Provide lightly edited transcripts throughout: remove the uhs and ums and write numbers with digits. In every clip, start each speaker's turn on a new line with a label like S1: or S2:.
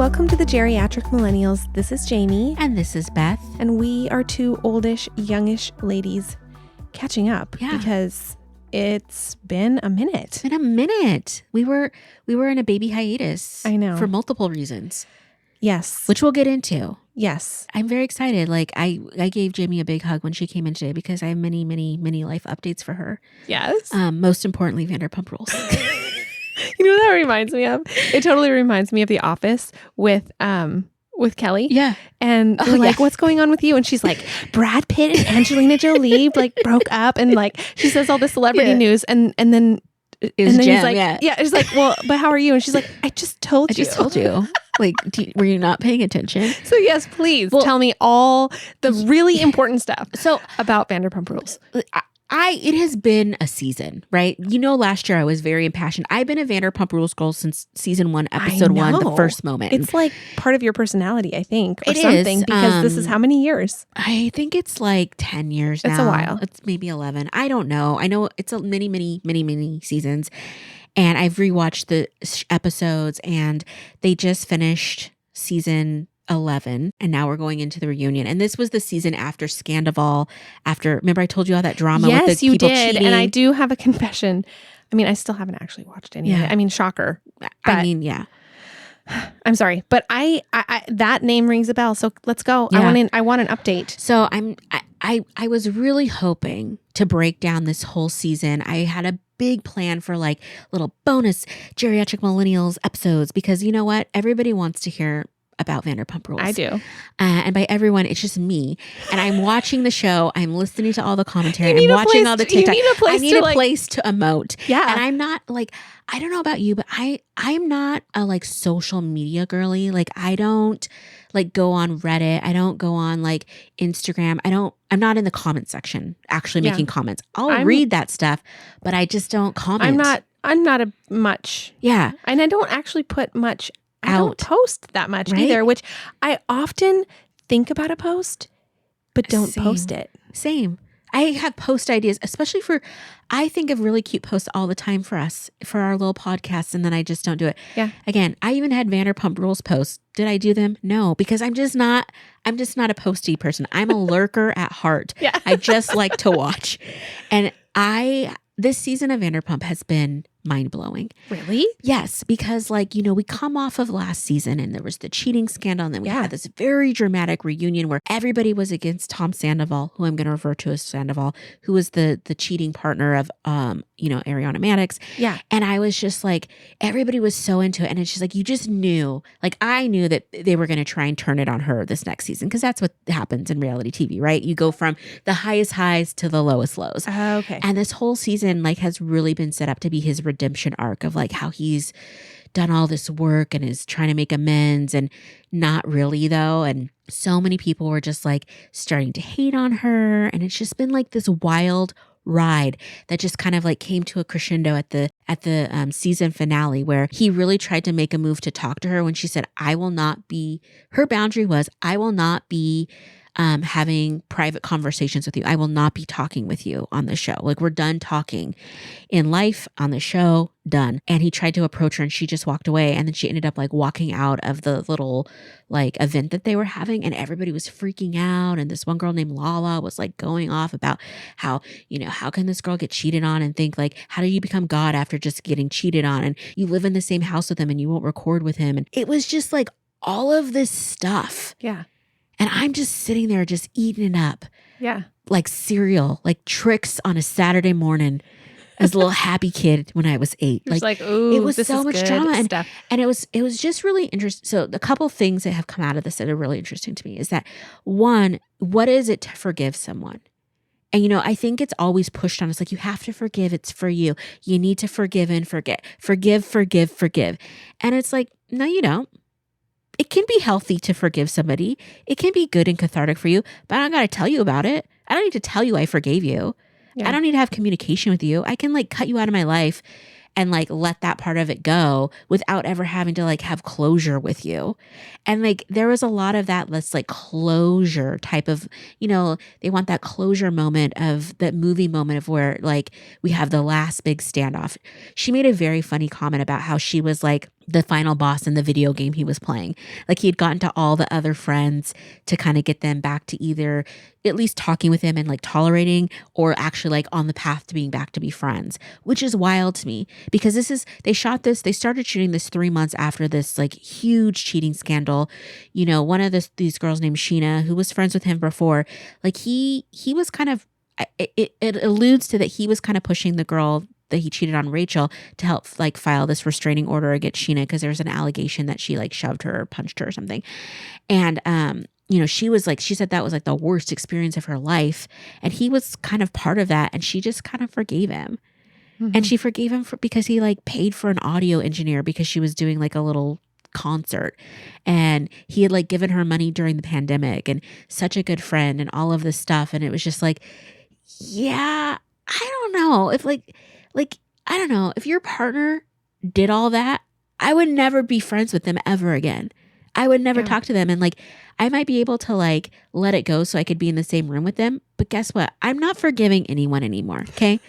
S1: welcome to the Geriatric Millennials. This is Jayme.
S2: And this is Beth.
S1: And we are two oldish, youngish ladies catching up because it's been a minute.
S2: It's been a minute. We were in a baby hiatus.
S1: I know.
S2: For multiple reasons.
S1: Yes.
S2: Which we'll get into.
S1: Yes.
S2: I'm very excited. Like I gave Jayme a big hug when she came in today because I have many, many, many life updates for her.
S1: Yes.
S2: Most importantly, Vanderpump Rules.
S1: You know what that reminds me of? It totally reminds me of The Office with Kelly.
S2: Yeah.
S1: And they're like, what's going on with you? And she's like, Brad Pitt and Angelina Jolie like broke up. And like, she says all the celebrity news. And then he's like, she's like, well, but how are you? And she's like, I just told you.
S2: Like, were you not paying attention?
S1: So yes, please tell me all the really important stuff about Vanderpump Rules.
S2: It has been a season, right? You know, last year I was very impassioned. I've been a Vanderpump Rules girl since season 1, episode 1, the first moment.
S1: It's like part of your personality, I think, or something, because this is how many years?
S2: I think it's like 10 years now.
S1: It's a while.
S2: It's maybe 11. I don't know. I know it's many seasons. And I've rewatched the episodes and they just finished season 11 and now we're going into the reunion. And this was the season after Scandival, remember I told you all that drama with the people cheating?
S1: And I do have a confession. I mean, I still haven't actually watched any of it. I mean, shocker. I'm sorry, but I that name rings a bell. So let's go. Yeah. I want an update.
S2: So I was really hoping to break down this whole season. I had a big plan for like little bonus Geriatric Millennials episodes because you know what? Everybody wants to hear about Vanderpump Rules.
S1: I do.
S2: And by everyone, it's just me. And I'm watching the show. I'm listening to all the commentary. I'm watching all the TikTok. I need a place to emote.
S1: Yeah.
S2: And I'm not like, I don't know about you, but I'm not a like social media girly. Like I don't like go on Reddit. I don't go on like Instagram. I'm not in the comment section actually making comments. I'll read that stuff, but I just don't comment.
S1: I'm not a much.
S2: Yeah.
S1: And I don't actually put much I don't post that much either, which I often think about a post, but don't post it.
S2: Same. I have post ideas, especially I think of really cute posts all the time for us, for our little podcast, and then I just don't do it.
S1: Yeah.
S2: Again, I even had Vanderpump Rules posts. Did I do them? No, because I'm just not a posty person. I'm a lurker at heart.
S1: Yeah.
S2: I just like to watch. And this season of Vanderpump has been mind-blowing.
S1: Really?
S2: Yes, because like, you know, we come off of last season and there was the cheating scandal and then we had this very dramatic reunion where everybody was against Tom Sandoval, who I'm going to refer to as Sandoval, who was the cheating partner of, Ariana Madix.
S1: Yeah.
S2: And I was just like, everybody was so into it. And it's just like, you just knew, like I knew that they were going to try and turn it on her this next season because that's what happens in reality TV, right? You go from the highest highs to the lowest lows.
S1: Okay.
S2: And this whole season like has really been set up to be his redemption arc of like how he's done all this work and is trying to make amends and not really though. And so many people were just like starting to hate on her. And it's just been like this wild ride that just kind of like came to a crescendo at the season finale where he really tried to make a move to talk to her when she said, her boundary was, I will not be having private conversations with you. I will not be talking with you on the show. Like we're done talking in life, on the show, done. And he tried to approach her and she just walked away. And then she ended up like walking out of the little like event that they were having and everybody was freaking out. And this one girl named Lala was like going off about how, you know, how can this girl get cheated on and think like, how do you become God after just getting cheated on? And you live in the same house with him and you won't record with him. And it was just like all of this stuff.
S1: Yeah.
S2: And I'm just sitting there just eating it up.
S1: Yeah.
S2: Like cereal, like tricks on a Saturday morning as a little happy kid when I was 8.
S1: Like, ooh,
S2: it was
S1: this
S2: so much drama and it was just really interesting. So a couple things that have come out of this that are really interesting to me is that one, what is it to forgive someone? And, you know, I think it's always pushed on us. Like you have to forgive. It's for you. You need to forgive and forget. Forgive. And it's like, no, you don't. It can be healthy to forgive somebody. It can be good and cathartic for you, but I don't got to tell you about it. I don't need to tell you I forgave you. Yeah. I don't need to have communication with you. I can like cut you out of my life and like let that part of it go without ever having to like have closure with you. And like there was a lot of that let's like closure type of, you know, they want that closure moment of that movie moment of where like we have the last big standoff. She made a very funny comment about how she was like the final boss in the video game he was playing. Like he had gotten to all the other friends to kind of get them back to either at least talking with him and like tolerating, or actually like on the path to being back to be friends, which is wild to me because they started shooting this 3 months after this like huge cheating scandal. You know, one of these girls named Sheena, who was friends with him before, like he was kind of, it alludes to that he was kind of pushing the girl that he cheated on, Rachel, to help like file this restraining order against Sheena because there's an allegation that she like shoved her or punched her or something. And you know, she said that was like the worst experience of her life, and he was kind of part of that, and she just kind of forgave him. Mm-hmm. And she forgave him because he like paid for an audio engineer because she was doing like a little concert, and he had like given her money during the pandemic, and such a good friend and all of this stuff. And it was just like, yeah, I don't know if I don't know if your partner did all that, I would never be friends with them ever again. I would never talk to them. And like, I might be able to like let it go so I could be in the same room with them. But guess what? I'm not forgiving anyone anymore. Okay.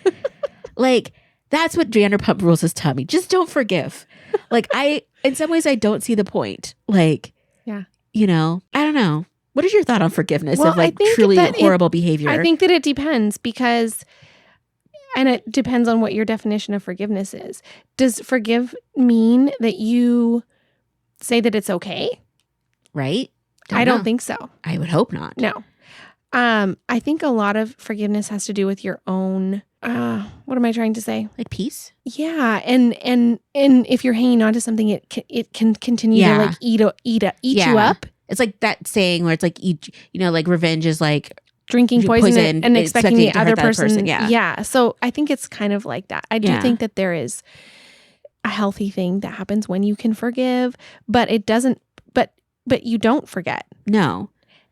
S2: Like, that's what Vanderpump Rules has taught me. Just don't forgive. Like in some ways I don't see the point. Like, you know, I don't know. What is your thought on forgiveness of like truly horrible behavior?
S1: I think that it depends because, and it depends on what your definition of forgiveness is. Does forgive mean that you say that it's okay?
S2: Right?
S1: I don't think so.
S2: I would hope not.
S1: No. I think a lot of forgiveness has to do with your own, what am I trying to say?
S2: Like peace?
S1: Yeah. And if you're hanging on to something, it can continue to like eat you up.
S2: It's like that saying where it's like, you know, like revenge is like
S1: drinking poison and expecting the other person.
S2: Yeah.
S1: So I think it's kind of like that. I do think that there is a healthy thing that happens when you can forgive, but it doesn't, but you don't forget.
S2: No.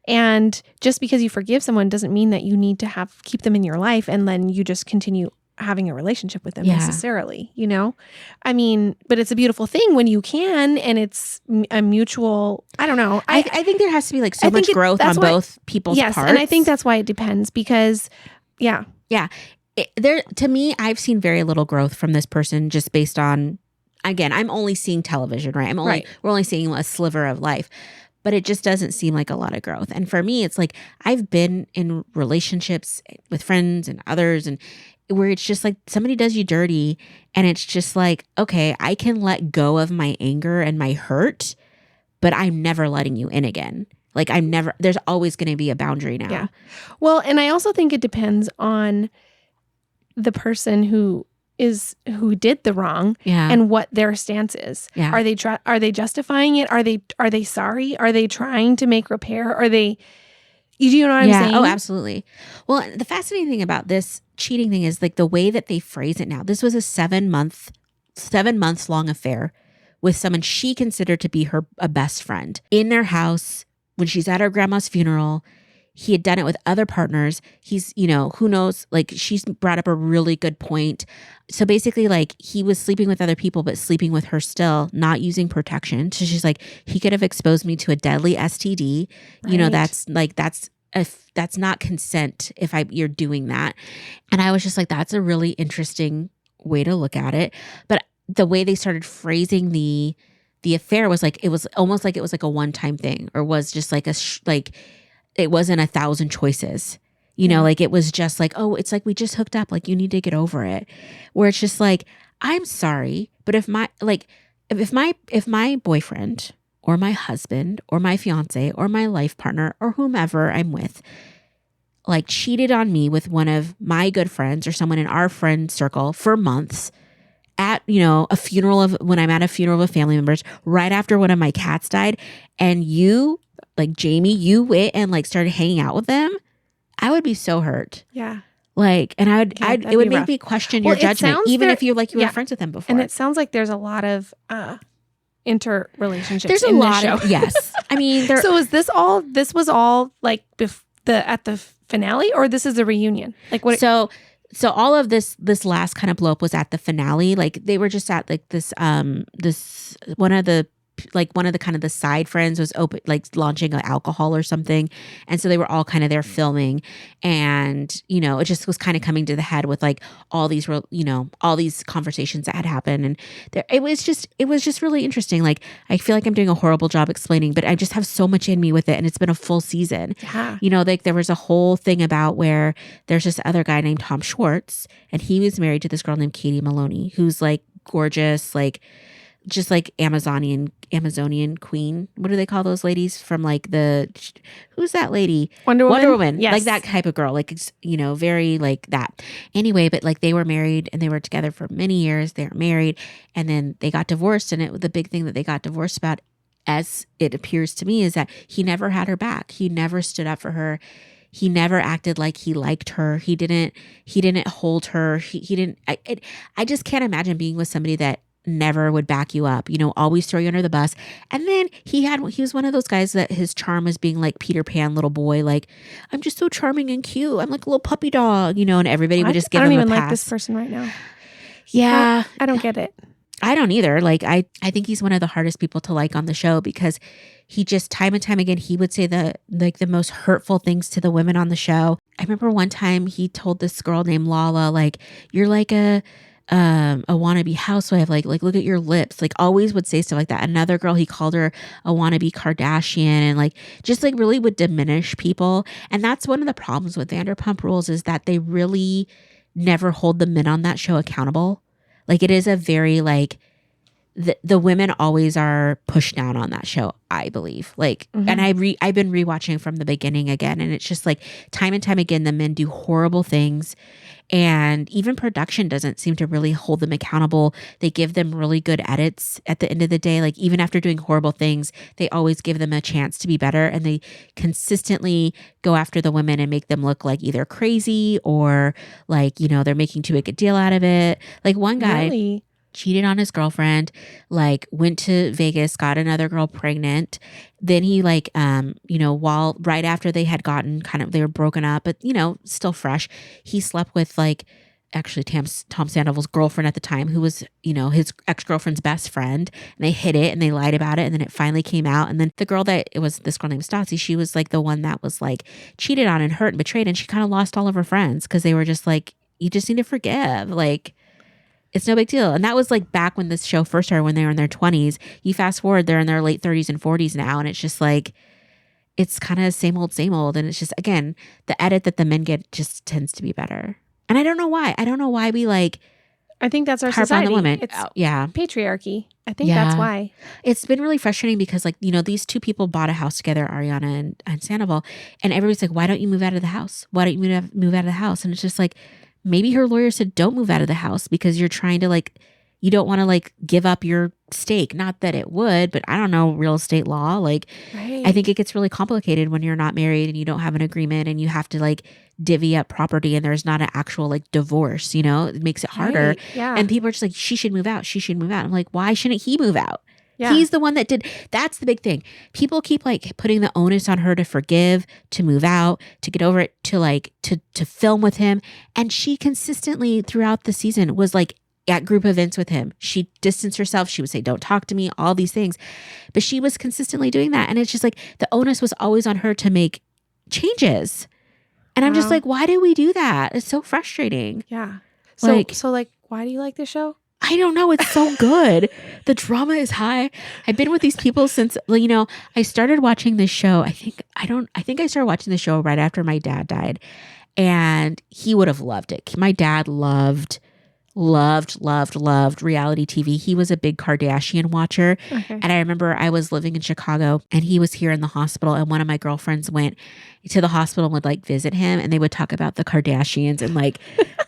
S1: And just because you forgive someone doesn't mean that you need to keep them in your life and then you just continue having a relationship with them necessarily, you know? I mean, but it's a beautiful thing when you can, and it's a mutual, I don't know.
S2: I think there has to be like so much growth on both people's parts.
S1: Yes, and I think that's why it depends because, Yeah.
S2: To me, I've seen very little growth from this person just based on, again, I'm only seeing television, right? We're only seeing a sliver of life. But it just doesn't seem like a lot of growth. And for me, it's like I've been in relationships with friends and others, and where it's just like somebody does you dirty, and it's just like, okay, I can let go of my anger and my hurt, but I'm never letting you in again. Like there's always going to be a boundary now.
S1: Yeah. Well, and I also think it depends on the person who did the wrong and what their stance is. Yeah. Are they justifying it? Are they sorry? Are they trying to make repair? You know what I'm saying?
S2: Oh, absolutely. Well, the fascinating thing about this cheating thing is like the way that they phrase it now. This was a 7 months long affair with someone she considered to be a best friend in their house when she's at her grandma's funeral. He had done it with other partners. He's, you know, who knows, like she's brought up a really good point. So basically like he was sleeping with other people, but sleeping with her still, not using protection. So she's like, he could have exposed me to a deadly STD. Right. You know, that's not consent if you're doing that. And I was just like, that's a really interesting way to look at it. But the way they started phrasing the affair was like, it was almost like it was like a one-time thing, or was just like it wasn't 1,000 choices, you know, like it was just like, oh, it's like we just hooked up, like you need to get over it. Where it's just like, I'm sorry, but if my boyfriend or my husband or my fiance or my life partner or whomever I'm with, like cheated on me with one of my good friends or someone in our friend circle for months at, you know, when I'm at a funeral of family members, right after one of my cats died, and you, like Jayme, you went and like started hanging out with them, I would be so hurt.
S1: Yeah.
S2: Like, and it would make me question your judgment, even if you were friends with them before.
S1: And it sounds like there's a lot of interrelationships.
S2: There's a lot of, yes. I mean,
S1: so this was all like at the finale, or this is a reunion? Like what?
S2: So all of this last kind of blow up was at the finale. Like they were just at like this one of the like one of the kind of the side friends was launching an alcohol or something. And so they were all kind of there filming. And, it just was kind of coming to the head with like all these, all these conversations that had happened. And it was just really interesting. Like, I feel like I'm doing a horrible job explaining, but I just have so much in me with it. And it's been a full season.
S1: Yeah.
S2: Like there was a whole thing about where there's this other guy named Tom Schwartz, and he was married to this girl named Katie Maloney, who's like gorgeous, like just like Amazonian queen. What do they call those ladies from like who's that lady?
S1: Wonder Woman.
S2: Yes. Like that type of girl. Like, it's, very like that. Anyway, but like they were married and they were together for many years. They were married and then they got divorced. And the big thing that they got divorced about, as it appears to me, is that he never had her back. He never stood up for her. He never acted like he liked her. He didn't hold her. He didn't, I just can't imagine being with somebody that never would back you up, always throw you under the bus. And then he was one of those guys that his charm was being like Peter Pan little boy, like, I'm just so charming and cute. I'm like a little puppy dog, and everybody would just give him a pass. I don't even like
S1: this person right now.
S2: Yeah.
S1: I don't get it.
S2: I don't either. Like, I think he's one of the hardest people to like on the show because he just time and time again, he would say the most hurtful things to the women on the show. I remember one time he told this girl named Lala, like, you're like a wannabe housewife, like look at your lips, like always would say stuff like that. Another girl, he called her a wannabe Kardashian, and like just like really would diminish people. And that's one of the problems with Vanderpump Rules, is that they really never hold the men on that show accountable. Like, it is a very like the women always are pushed down on that show, I believe. Like, and I've been rewatching from the beginning again, and it's just like time and time again, the men do horrible things. And even production doesn't seem to really hold them accountable. They give them really good edits at the end of the day. Like, even after doing horrible things, they always give them a chance to be better. And they consistently go after the women and make them look like either crazy or like, they're making too big a deal out of it. Like, one guy cheated on his girlfriend, like went to Vegas, got another girl pregnant. Then he like, while right after they had gotten they were broken up, but still fresh, he slept with like actually Tom Sandoval's girlfriend at the time, who was, his ex-girlfriend's best friend. And they hid it and they lied about it. And then it finally came out. And then it was this girl named Stassi. She was like the one that was like cheated on and hurt and betrayed. And she kind of lost all of her friends because they were just like, you just need to forgive. Like, it's no big deal. And that was like back when this show first started, when they were in their 20s. You fast forward, they're in their late 30s and 40s now. And it's just like, it's kind of same old. And it's just, again, the edit that the men get just tends to be better. And I don't know why. we like,
S1: I think that's our society.
S2: On the women.
S1: It's patriarchy. I think that's why.
S2: It's been really frustrating because like, these two people bought a house together, Ariana and Sandoval. And everybody's like, why don't you move out of the house? Why don't you move out of the house? And it's just like, maybe her lawyer said, don't move out of the house because you're trying to like, you don't want to like give up your stake. Not that it would, but I don't know real estate law. Like, right. I think it gets really complicated when you're not married and you don't have an agreement and you have to like divvy up property and there's not an actual like divorce, it makes it harder.
S1: Right. Yeah.
S2: And people are just like, she should move out. I'm like, why shouldn't he move out? Yeah. He's the one that did. That's the big thing. People keep like putting the onus on her to forgive, to move out, to get over it, to like, to film with him. And she consistently throughout the season was like at group events with him. She distanced herself. She would say, don't talk to me, all these things. But she was consistently doing that. And it's just like the onus was always on her to make changes. And I'm just like, why do we do that? It's so frustrating.
S1: Yeah. So why do you like this show?
S2: I don't know. It's so good. The drama is high. I've been with these people since, I started watching this show. I think I started watching the show right after my dad died, and he would have loved it. My dad loved reality TV. He was a big Kardashian watcher. Okay. And I remember I was living in Chicago and he was here in the hospital, and one of my girlfriends went to the hospital and would like visit him, and they would talk about the Kardashians and like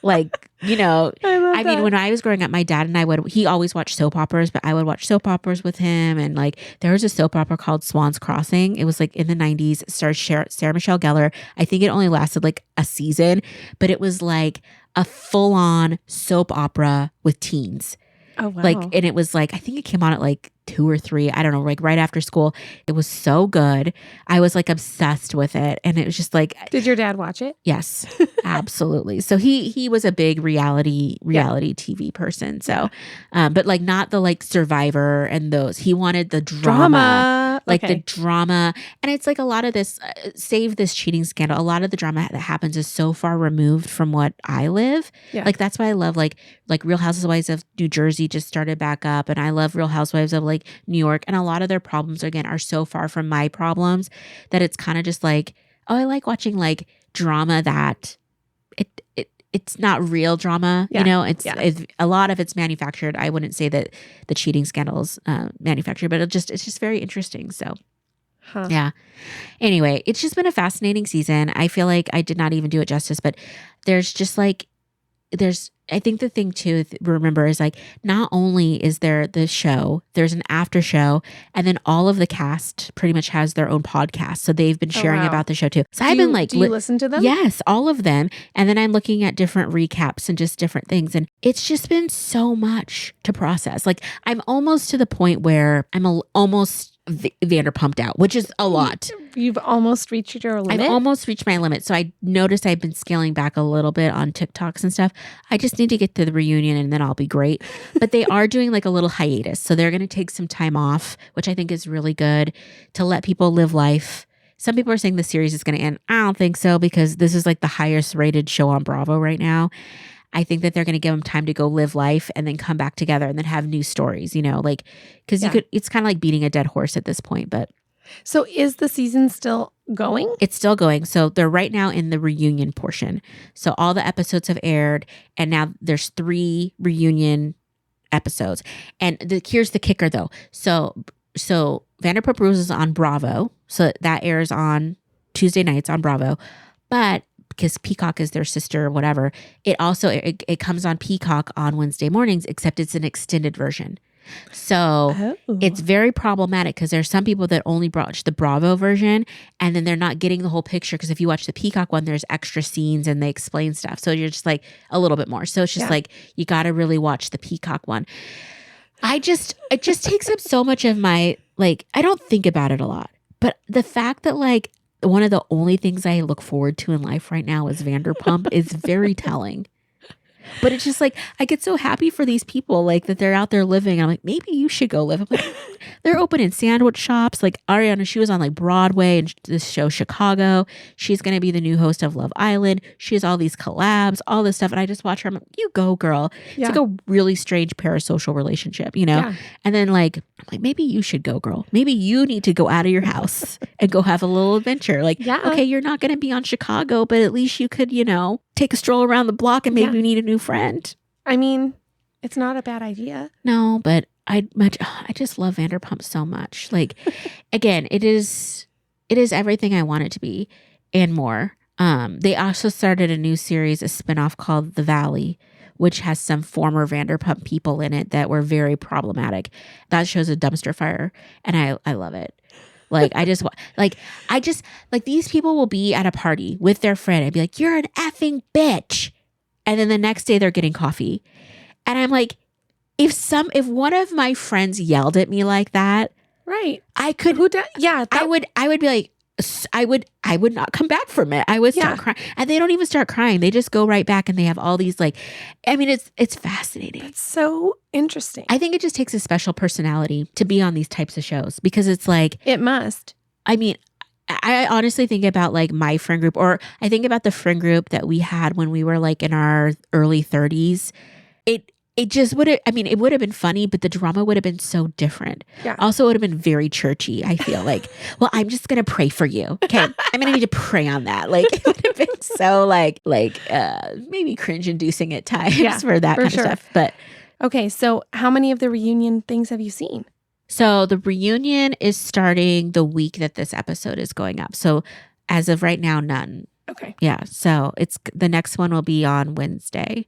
S2: I mean, when I was growing up, my dad and he always watched soap operas, but I would watch soap operas with him. And like, there was a soap opera called Swan's Crossing. It was like in the 90s. It starred Sarah Michelle Gellar. I think it only lasted like a season, but it was like a full-on soap opera with teens.
S1: Oh, wow.
S2: Like, and it was like, I think it came on at like 2 or 3, I don't know, like right after school. It was so good. I was like obsessed with it. And it was just like,
S1: did your dad watch it?
S2: yes, absolutely. So he was a big reality TV person. So, but like not the like Survivor and those. He wanted the drama. Like the drama. And it's like a lot of this, save this cheating scandal. A lot of the drama that happens is so far removed from what I live.
S1: Yeah.
S2: Like that's why I love like Real Housewives of New Jersey just started back up. And I love Real Housewives of like New York. And a lot of their problems, again, are so far from my problems that it's kind of just like, oh, I like watching like drama that it's not real drama. You know, it's a lot of it's manufactured. I wouldn't say that the cheating scandals manufactured, but it's just very interesting. So yeah. Anyway, it's just been a fascinating season. I feel like I did not even do it justice, but there's just like I think the thing to remember is like, not only is there the show, there's an after show, and then all of the cast pretty much has their own podcast. So they've been sharing about the show too. So I've been like,
S1: do you listen to them?
S2: Yes, all of them. And then I'm looking at different recaps and just different things. And it's just been so much to process. Like I'm almost to the point where I'm almost Vanderpumped out, which is a lot.
S1: You've almost reached your limit?
S2: I've almost reached my limit. So I noticed I've been scaling back a little bit on TikToks and stuff. I just need to get to the reunion and then I'll be great. But they are doing like a little hiatus. So they're going to take some time off, which I think is really good to let people live life. Some people are saying the series is going to end. I don't think so because this is like the highest rated show on Bravo right now. I think that they're going to give them time to go live life and then come back together and then have new stories, you know, like, because it's kind of like beating a dead horse at this point. But
S1: so is the season still going?
S2: It's still going. So they're right now in the reunion portion. So all the episodes have aired and now there's 3 reunion episodes. And here's the kicker though. So Vanderpump Rules is on Bravo. So that airs on Tuesday nights on Bravo. But because Peacock is their sister or whatever, it also it comes on Peacock on Wednesday mornings, except it's an extended version. So it's very problematic because there's some people that only watch the Bravo version and then they're not getting the whole picture because if you watch the Peacock one, there's extra scenes and they explain stuff. So you're just like a little bit more. So it's just like you got to really watch the Peacock one. It just takes up so much of my, like, I don't think about it a lot, but the fact that like one of the only things I look forward to in life right now is Vanderpump is very telling. But it's just like, I get so happy for these people, like that they're out there living. I'm like, maybe you should go live. I'm like, they're opening sandwich shops. Like Ariana, she was on like Broadway and this show, Chicago. She's going to be the new host of Love Island. She has all these collabs, all this stuff. And I just watch her. I'm like, you go, girl. It's like a really strange parasocial relationship, you know? Yeah. And then like, I'm like, maybe you should go, girl. Maybe you need to go out of your house and go have a little adventure. Like, okay, you're not going to be on Chicago, but at least you could, you know, take a stroll around the block and maybe need a new friend.
S1: I mean, it's not a bad idea.
S2: No, but I just love Vanderpump so much. Like, again, it is everything I want it to be and more. They also started a new series, a spinoff called The Valley, which has some former Vanderpump people in it that were very problematic. That show's a dumpster fire, and I love it. Like, I just these people will be at a party with their friend. I'd be like, you're an effing bitch. And then the next day they're getting coffee. And I'm like, if one of my friends yelled at me like that,
S1: right.
S2: I could, I would be like, I would not come back from it. I would start crying. And they don't even start crying. They just go right back and they have all these like, I mean, it's fascinating.
S1: It's so interesting.
S2: I think it just takes a special personality to be on these types of shows because it's like.
S1: It must.
S2: I mean, I honestly think about like my friend group, or I think about the friend group that we had when we were like in our early 30s. It just would have, I mean, it would have been funny, but the drama would have been so different. Yeah. Also, it would have been very churchy, I feel like. Well, I'm just going to pray for you. Okay. I'm going to need to pray on that. Like, it would have been so like maybe cringe inducing at times for that kind of stuff. But
S1: okay. So how many of the reunion things have you seen?
S2: So the reunion is starting the week that this episode is going up. So as of right now, none.
S1: Okay.
S2: Yeah. So the next one will be on Wednesday.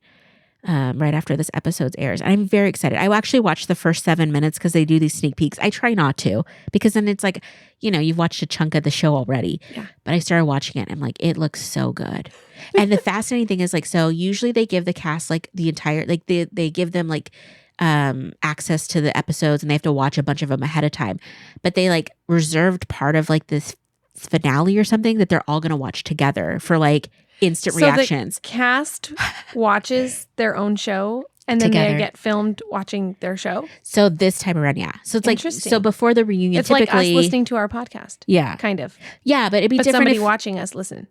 S2: Right after this episode airs. I'm very excited. I actually watched the first 7 minutes because they do these sneak peeks. I try not to because then it's like, you know, you've watched a chunk of the show already. Yeah. But I started watching it and I'm like, it looks so good. And the fascinating thing is like, so usually they give the cast like the entire, like they give them like access to the episodes and they have to watch a bunch of them ahead of time. But they like reserved part of like this finale or something that they're all going to watch together for like instant reactions.
S1: The cast watches their own show and then they get filmed watching their show.
S2: So this time around, yeah. So it's like, so before the reunion,
S1: it's
S2: typically
S1: like us listening to our podcast.
S2: Yeah.
S1: Kind of.
S2: Yeah, but it'd be different
S1: somebody watching us listen.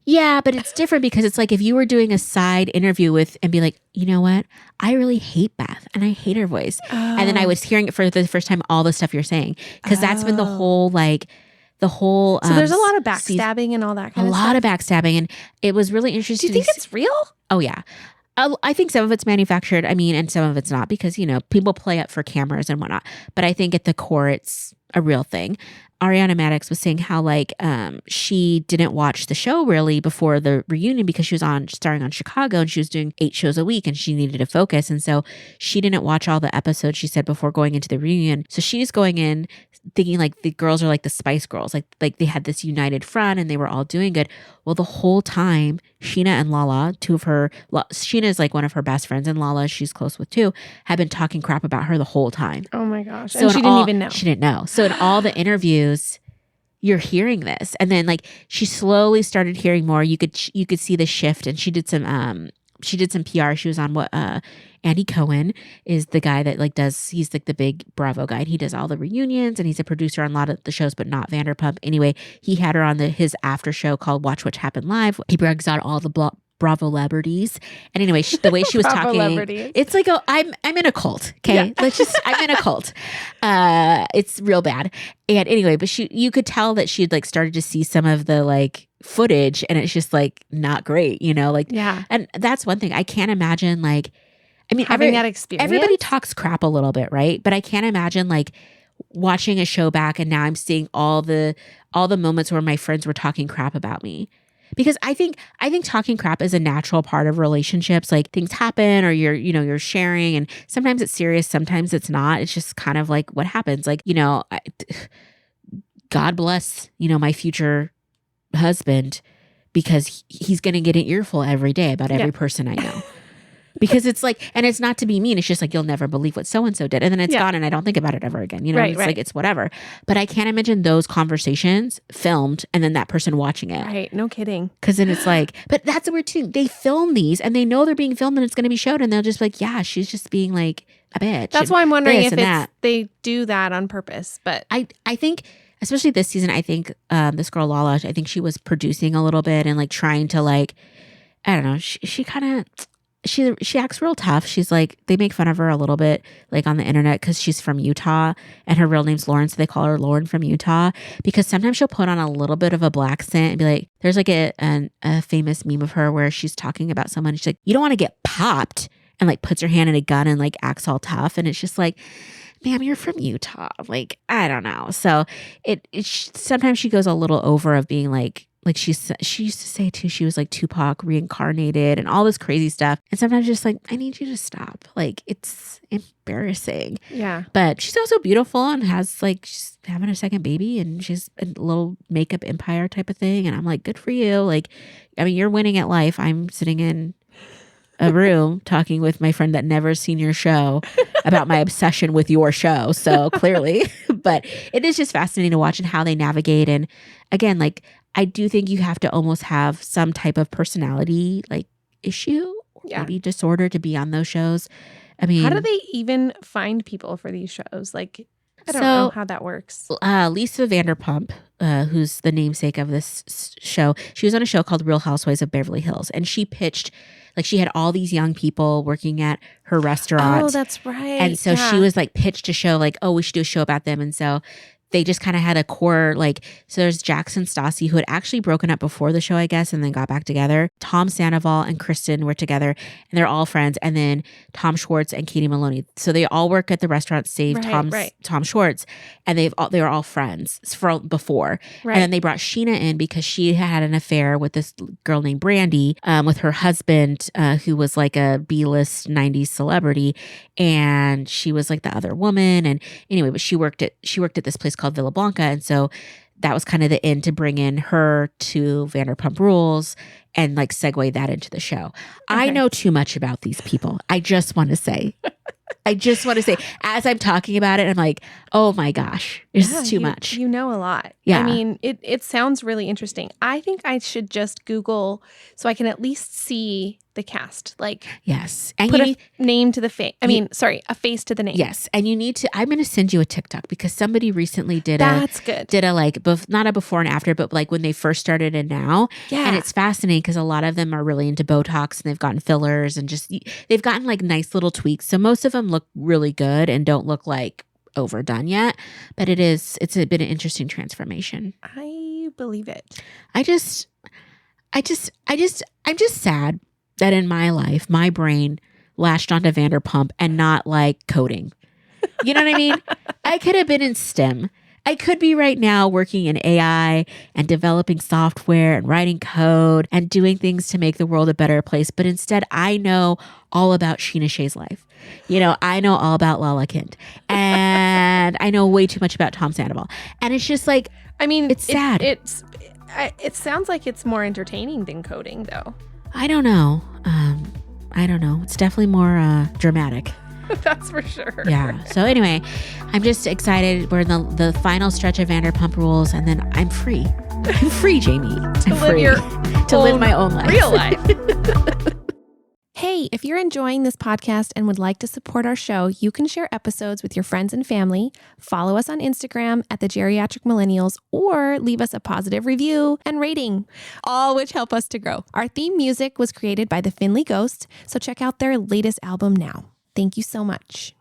S2: Yeah, but it's different because it's like if you were doing a side interview with and be like, you know what? I really hate Beth and I hate her voice. And then I was hearing it for the first time, all the stuff you're saying. Because that's been the whole so
S1: there's a lot of backstabbing and all that kind of stuff.
S2: A lot of backstabbing. And it was really interesting.
S1: Do you think it's real?
S2: Oh, yeah. I think some of it's manufactured. I mean, and some of it's not because, you know, people play up for cameras and whatnot. But I think at the core, it's a real thing. Ariana Maddox was saying how like she didn't watch the show really before the reunion because she was starring on Chicago and she was doing 8 shows a week and she needed to focus. And so she didn't watch all the episodes, she said, before going into the reunion. So she's going in thinking like the girls are like the Spice Girls, like they had this united front and they were all doing good. Well, the whole time, Sheena and Lala, Sheena is like one of her best friends and Lala, she's close with too, have been talking crap about her the whole time.
S1: Oh my gosh.
S2: So
S1: and she didn't even know.
S2: She didn't know. So in all the interviews, you're hearing this. And then like she slowly started hearing more. You could see the shift and she did some PR. She was on Andy Cohen is the guy that like he's like the big Bravo guy. And he does all the reunions and he's a producer on a lot of the shows, but not Vanderpump. Anyway, he had her on his after show called Watch What Happened Live. He brings out all the Bravo celebrities. And anyway, the way she was talking, it's like, I'm in a cult. Okay. Yeah. I'm in a cult. It's real bad. And anyway, but you could tell that she'd like started to see some of the like footage and it's just like not great, you know, like,
S1: yeah.
S2: And that's one thing I can't imagine like, I mean,
S1: having that experience.
S2: Everybody talks crap a little bit, right? But I can't imagine like watching a show back and now I'm seeing all the moments where my friends were talking crap about me. Because I think talking crap is a natural part of relationships. Like things happen or you're sharing and sometimes it's serious, sometimes it's not. It's just kind of like what happens. Like, you know, God bless, you know, my future husband because he's going to get an earful every day about every person I know. Because it's like, and it's not to be mean. It's just like, you'll never believe what so-and-so did. And then it's gone and I don't think about it ever again. You know, it's like, it's whatever. But I can't imagine those conversations filmed and then that person watching it.
S1: Right. No kidding.
S2: Because then it's like, but that's the weird thing. They film these and they know they're being filmed and it's going to be showed. And they'll just be like, yeah, she's just being like a bitch.
S1: That's why I'm wondering if they do that on purpose. But
S2: I think, especially this season, I think this girl Lala, I think she was producing a little bit and like trying to like, I don't know, she kind of... She acts real tough. She's like, they make fun of her a little bit like on the internet because she's from Utah and her real name's Lauren. So they call her Lauren from Utah because sometimes she'll put on a little bit of a black scent and be like, there's like a famous meme of her where she's talking about someone. She's like, you don't want to get popped and like puts her hand in a gun and like acts all tough. And it's just like, ma'am, you're from Utah. Like, I don't know. So sometimes she goes a little over of being like she used to say too, she was like Tupac reincarnated and all this crazy stuff. And sometimes just like, I need you to stop. Like, it's embarrassing.
S1: Yeah.
S2: But she's also beautiful and has like, she's having a second baby and she's a little makeup empire type of thing. And I'm like, good for you. Like, I mean, you're winning at life. I'm sitting in a room talking with my friend that never seen your show about my obsession with your show. So clearly, but it is just fascinating to watch and how they navigate. And again, like, I do think you have to almost have some type of personality like issue, maybe disorder to be on those shows. I mean,
S1: how do they even find people for these shows? Like, I don't know how that works.
S2: Lisa Vanderpump, who's the namesake of this show, she was on a show called Real Housewives of Beverly Hills, and she pitched, like, she had all these young people working at her restaurant.
S1: Oh, that's right.
S2: And so she was like pitched a show like, oh, we should do a show about them. And so they just kind of had a core, like, so there's Jackson Stassi, who had actually broken up before the show, I guess, and then got back together. Tom Sandoval and Kristen were together, and they're all friends. And then Tom Schwartz and Katie Maloney. So they all work at the restaurant, save Tom Schwartz, and they were all friends before. Right. And then they brought Sheena in because she had an affair with this girl named Brandy, with her husband, who was like a B-list 90s celebrity, and she was like the other woman. And anyway, but she worked at this place called Villa Blanca, and so that was kind of the end to bring in her to Vanderpump Rules and like segue that into the show. Okay. I know too much about these people. I just want to say, I just want to say, as I'm talking about it, I'm like, oh my gosh, this is too much.
S1: You know a lot.
S2: Yeah.
S1: I mean, it sounds really interesting. I think I should just Google so I can at least see the cast. Like,
S2: yes. And
S1: put a name to the face. A face to the name.
S2: Yes. And you need to, I'm going to send you a TikTok because somebody recently did
S1: good.
S2: Not a before and after, but like when they first started and now.
S1: Yeah.
S2: And it's fascinating because a lot of them are really into Botox and they've gotten fillers and just, they've gotten like nice little tweaks. So most of them look really good and don't look like overdone yet, but it's been an interesting transformation.
S1: I believe it.
S2: I'm just sad that in my life, my brain latched onto Vanderpump and not like coding. You know what I mean? I could have been in STEM. I could be right now working in AI and developing software and writing code and doing things to make the world a better place. But instead, I know all about Sheena Shea's life. You know, I know all about Lala Kind. And I know way too much about Tom Sandoval. And it's just like, I mean, it's sad.
S1: It sounds like it's more entertaining than coding, though.
S2: I don't know. It's definitely more dramatic.
S1: That's for sure.
S2: Yeah. So anyway, I'm just excited. We're in the final stretch of Vanderpump Rules, and then I'm free. I'm free, Jayme. To live my own life.
S1: Real life. Hey, if you're enjoying this podcast and would like to support our show, you can share episodes with your friends and family, follow us on Instagram at the Geriatric Millennials, or leave us a positive review and rating, all which help us to grow. Our theme music was created by the Finley Ghost, so check out their latest album now. Thank you so much.